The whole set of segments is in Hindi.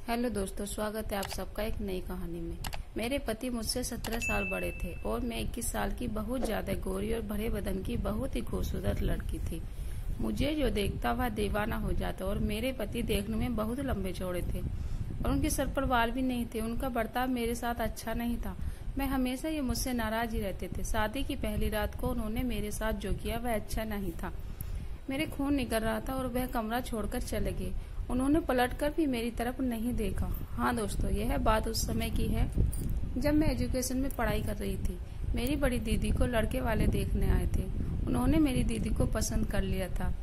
हेलो दोस्तों, स्वागत है आप सबका एक नई कहानी में। मेरे पति मुझसे 17 साल बड़े थे और मैं 21 साल की बहुत ज्यादा गोरी और भरे बदन की बहुत ही खूबसूरत लड़की थी। मुझे जो देखता वह दीवाना हो जाता और मेरे पति देखने में बहुत लंबे चौड़े थे और उनके सर पर बाल भी नहीं थे। उनका बर्ताव मेरे साथ अच्छा नहीं था। मैं हमेशा ये मुझसे नाराज ही रहते थे। शादी की पहली रात को उन्होंने मेरे साथ जो किया वह अच्छा नहीं था। मेरे खून निकल रहा था और वह कमरा छोड़कर चले गए। उन्होंने पलटकर भी मेरी तरफ नहीं देखा। हाँ दोस्तों, यह बात उस समय की है जब मैं एजुकेशन में पढ़ाई कर रही थी। मेरी बड़ी दीदी को लड़के वाले देखने आए थे। उन्होंने मेरी दीदी को पसंद कर लिया था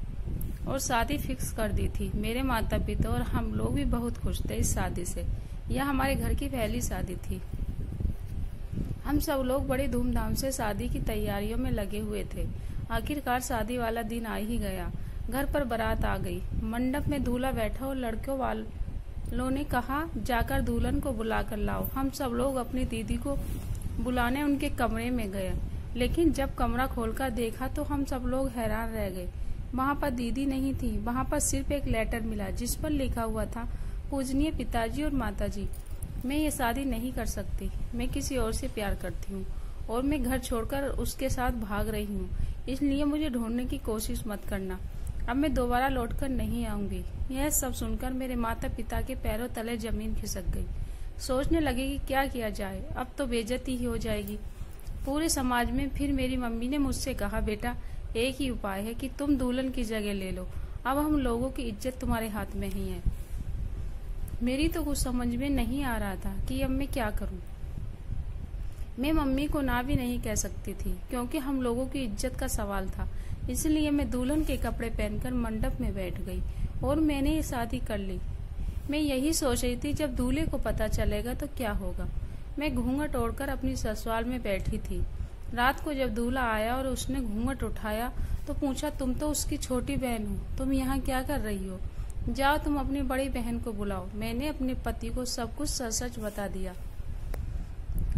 और शादी फिक्स कर दी थी। मेरे माता पिता और हम लोग भी बहुत खुश थे इस शादी से। यह हमारे घर की पहली शादी थी। हम सब लोग बड़े धूमधाम से शादी की तैयारियों में लगे हुए थे। आखिरकार शादी वाला दिन आ ही गया। घर पर बारात आ गई। मंडप में दूल्हा बैठा और लड़कों वालों ने कहा, जाकर दुल्हन को बुला कर लाओ। हम सब लोग अपनी दीदी को बुलाने उनके कमरे में गए, लेकिन जब कमरा खोलकर देखा तो हम सब लोग हैरान रह गए। वहाँ पर दीदी नहीं थी। वहाँ पर सिर्फ एक लेटर मिला जिस पर लिखा हुआ था, पूजनीय पिताजी और माताजी, मैं ये शादी नहीं कर सकती। मैं किसी और से प्यार करती हूँ और मैं घर छोड़कर उसके साथ भाग रही हूँ, इसलिए मुझे ढूंढने की कोशिश मत करना। अब मैं दोबारा लौटकर नहीं आऊंगी। यह सब सुनकर मेरे माता पिता के पैरों तले जमीन खिसक गई। सोचने लगे कि क्या किया जाए, अब तो बेइज्जती ही हो जाएगी पूरे समाज में। फिर मेरी मम्मी ने मुझसे कहा, बेटा एक ही उपाय है कि तुम दुल्हन की जगह ले लो। अब हम लोगों की इज्जत तुम्हारे हाथ में ही है। मेरी तो कुछ समझ में नहीं आ रहा था कि अब मैं क्या करूं। मैं मम्मी को ना भी नहीं कह सकती थी क्योंकि हम लोगों की इज्जत का सवाल था। इसलिए मैं दुल्हन के कपड़े पहनकर मंडप में बैठ गई और मैंने ये शादी कर ली। मैं यही सोच रही थी जब दूल्हे को पता चलेगा तो क्या होगा। मैं घूंघट ओढ़कर अपनी ससुराल में बैठी थी। रात को जब दूल्हा आया और उसने घूंघट उठाया तो पूछा, तुम तो उसकी छोटी बहन हो, तुम यहाँ क्या कर रही हो? जाओ तुम अपनी बड़ी बहन को बुलाओ। मैंने अपने पति को सब कुछ सच सच बता दिया।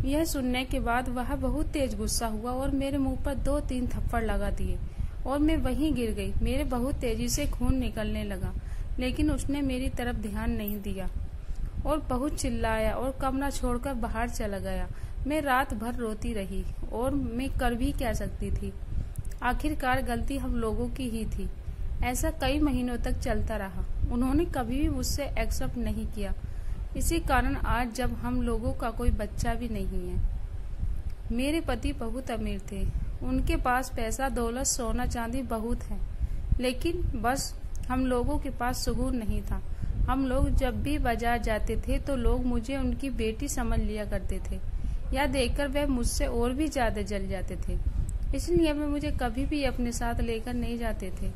यह सुनने के बाद वह बहुत तेज गुस्सा हुआ और मेरे मुंह पर 2-3 थप्पड़ लगा दिए और मैं वहीं गिर गई। मेरे बहुत तेजी से खून निकलने लगा, लेकिन उसने मेरी तरफ ध्यान नहीं दिया और बहुत चिल्लाया और कमरा छोड़कर बाहर चला गया। मैं रात भर रोती रही और मैं कर भी क्या सकती थी। आखिरकार गलती हम लोगों की ही थी। ऐसा कई महीनों तक चलता रहा। उन्होंने कभी भी मुझसे एक्सेप्ट नहीं किया। इसी कारण आज जब हम लोगों का कोई बच्चा भी नहीं है। मेरे पति बहुत अमीर थे। उनके पास पैसा, दौलत, सोना चांदी बहुत है, लेकिन बस हम लोगों के पास सुकून नहीं था। हम लोग जब भी बाजार जाते थे तो लोग मुझे उनकी बेटी समझ लिया करते थे। यह देखकर वह मुझसे और भी ज्यादा जल जाते थे। इसलिए वे मुझे कभी भी अपने साथ लेकर नहीं जाते थे।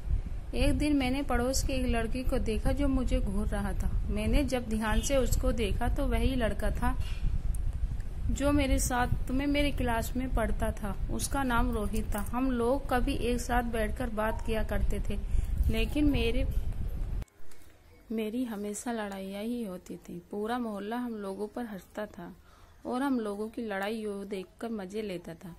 एक दिन मैंने पड़ोस के एक लड़की को देखा जो मुझे घूर रहा था। मैंने जब ध्यान से उसको देखा तो वही लड़का था जो मेरे साथ में मेरे क्लास में पढ़ता था। उसका नाम रोहित था। हम लोग कभी एक साथ बैठकर बात किया करते थे, लेकिन मेरी हमेशा लड़ाइयाँ ही होती थी। पूरा मोहल्ला हम लोगों पर हंसता था और हम लोगों की लड़ाई देखकर मजे लेता था,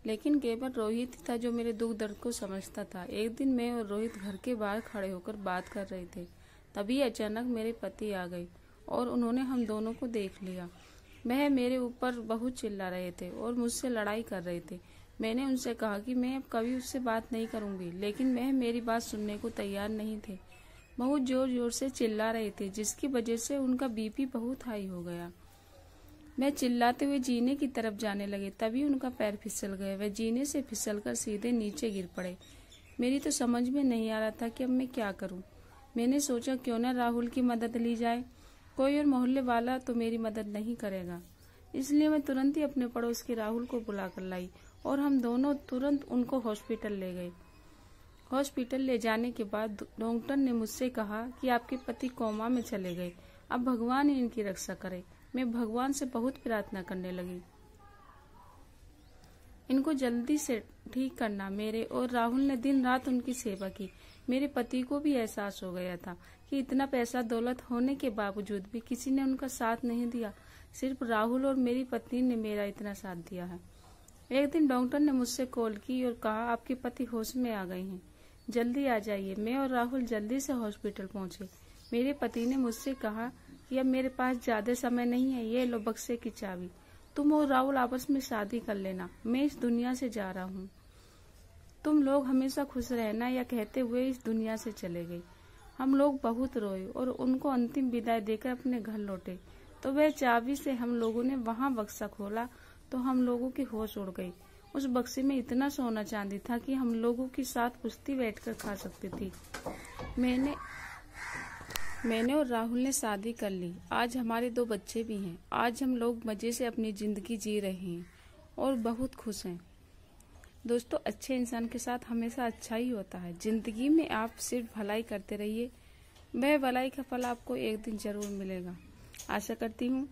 लेकिन केवल रोहित ही था जो मेरे दुख दर्द को समझता था। एक दिन मैं और रोहित घर के बाहर खड़े होकर बात कर रहे थे। तभी अचानक मेरे पति आ गए और उन्होंने हम दोनों को देख लिया। वह मेरे ऊपर बहुत चिल्ला रहे थे और मुझसे लड़ाई कर रहे थे। मैंने उनसे कहा कि मैं अब कभी उससे बात नहीं करूंगी, लेकिन वह मेरी बात सुनने को तैयार नहीं थे। बहुत जोर जोर से चिल्ला रहे थे, जिसकी वजह से उनका बीपी बहुत हाई हो गया। मैं चिल्लाते हुए जीने की तरफ जाने लगे, तभी उनका पैर फिसल गया। वह जीने से फिसलकर सीधे नीचे गिर पड़े। मेरी तो समझ में नहीं आ रहा था कि अब मैं क्या करूं। मैंने सोचा क्यों न राहुल की मदद ली जाए। कोई और मोहल्ले वाला तो मेरी मदद नहीं करेगा। इसलिए मैं तुरंत ही अपने पड़ोस के राहुल को बुलाकर लाई और हम दोनों तुरंत उनको हॉस्पिटल ले गए। हॉस्पिटल ले जाने के बाद डॉक्टर ने मुझसे कहा कि आपके पति कोमा में चले गए, अब भगवान ही इनकी रक्षा करे। मैं भगवान से बहुत प्रार्थना करने लगी, इनको जल्दी से ठीक करना। मेरे और राहुल ने दिन रात उनकी सेवा की। मेरे पति को भी एहसास हो गया था कि इतना पैसा दौलत होने के बावजूद भी किसी ने उनका साथ नहीं दिया। सिर्फ राहुल और मेरी पत्नी ने मेरा इतना साथ दिया है। एक दिन डॉक्टर ने मुझसे कॉल की और कहा, आपके पति होश में आ गए हैं, जल्दी आ जाइए। मैं और राहुल जल्दी से हॉस्पिटल पहुंचे। मेरे पति ने मुझसे कहा, कि अब मेरे पास ज्यादा समय नहीं है, ये लो बक्से की चाबी, तुम और राहुल आपस में शादी कर लेना, मैं इस दुनिया से जा रहा हूँ। तुम लोग हमेशा खुश रहना, या कहते हुए इस दुनिया से चले गई। हम लोग बहुत रोए और उनको अंतिम विदाई देकर अपने घर लौटे तो वह चाबी से हम लोगों ने वहां बक्सा खोला तो हम लोगों की होश उड़ गई। उस बक्से में इतना सोना चांदी था कि हम लोगों के साथ कुश्ती बैठकर खा सकती थी। मैंने और राहुल ने शादी कर ली। आज हमारे 2 बच्चे भी हैं। आज हम लोग मजे से अपनी जिंदगी जी रहे हैं और बहुत खुश हैं। दोस्तों, अच्छे इंसान के साथ हमेशा अच्छा ही होता है। जिंदगी में आप सिर्फ भलाई करते रहिए, वह भलाई का फल आपको एक दिन जरूर मिलेगा। आशा करती हूँ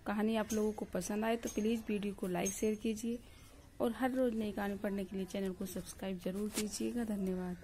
कहानी आप लोगों को पसंद आए तो प्लीज़ वीडियो को लाइक शेयर कीजिए और हर रोज नई कहानी पढ़ने के लिए चैनल को सब्सक्राइब जरूर कीजिएगा। धन्यवाद।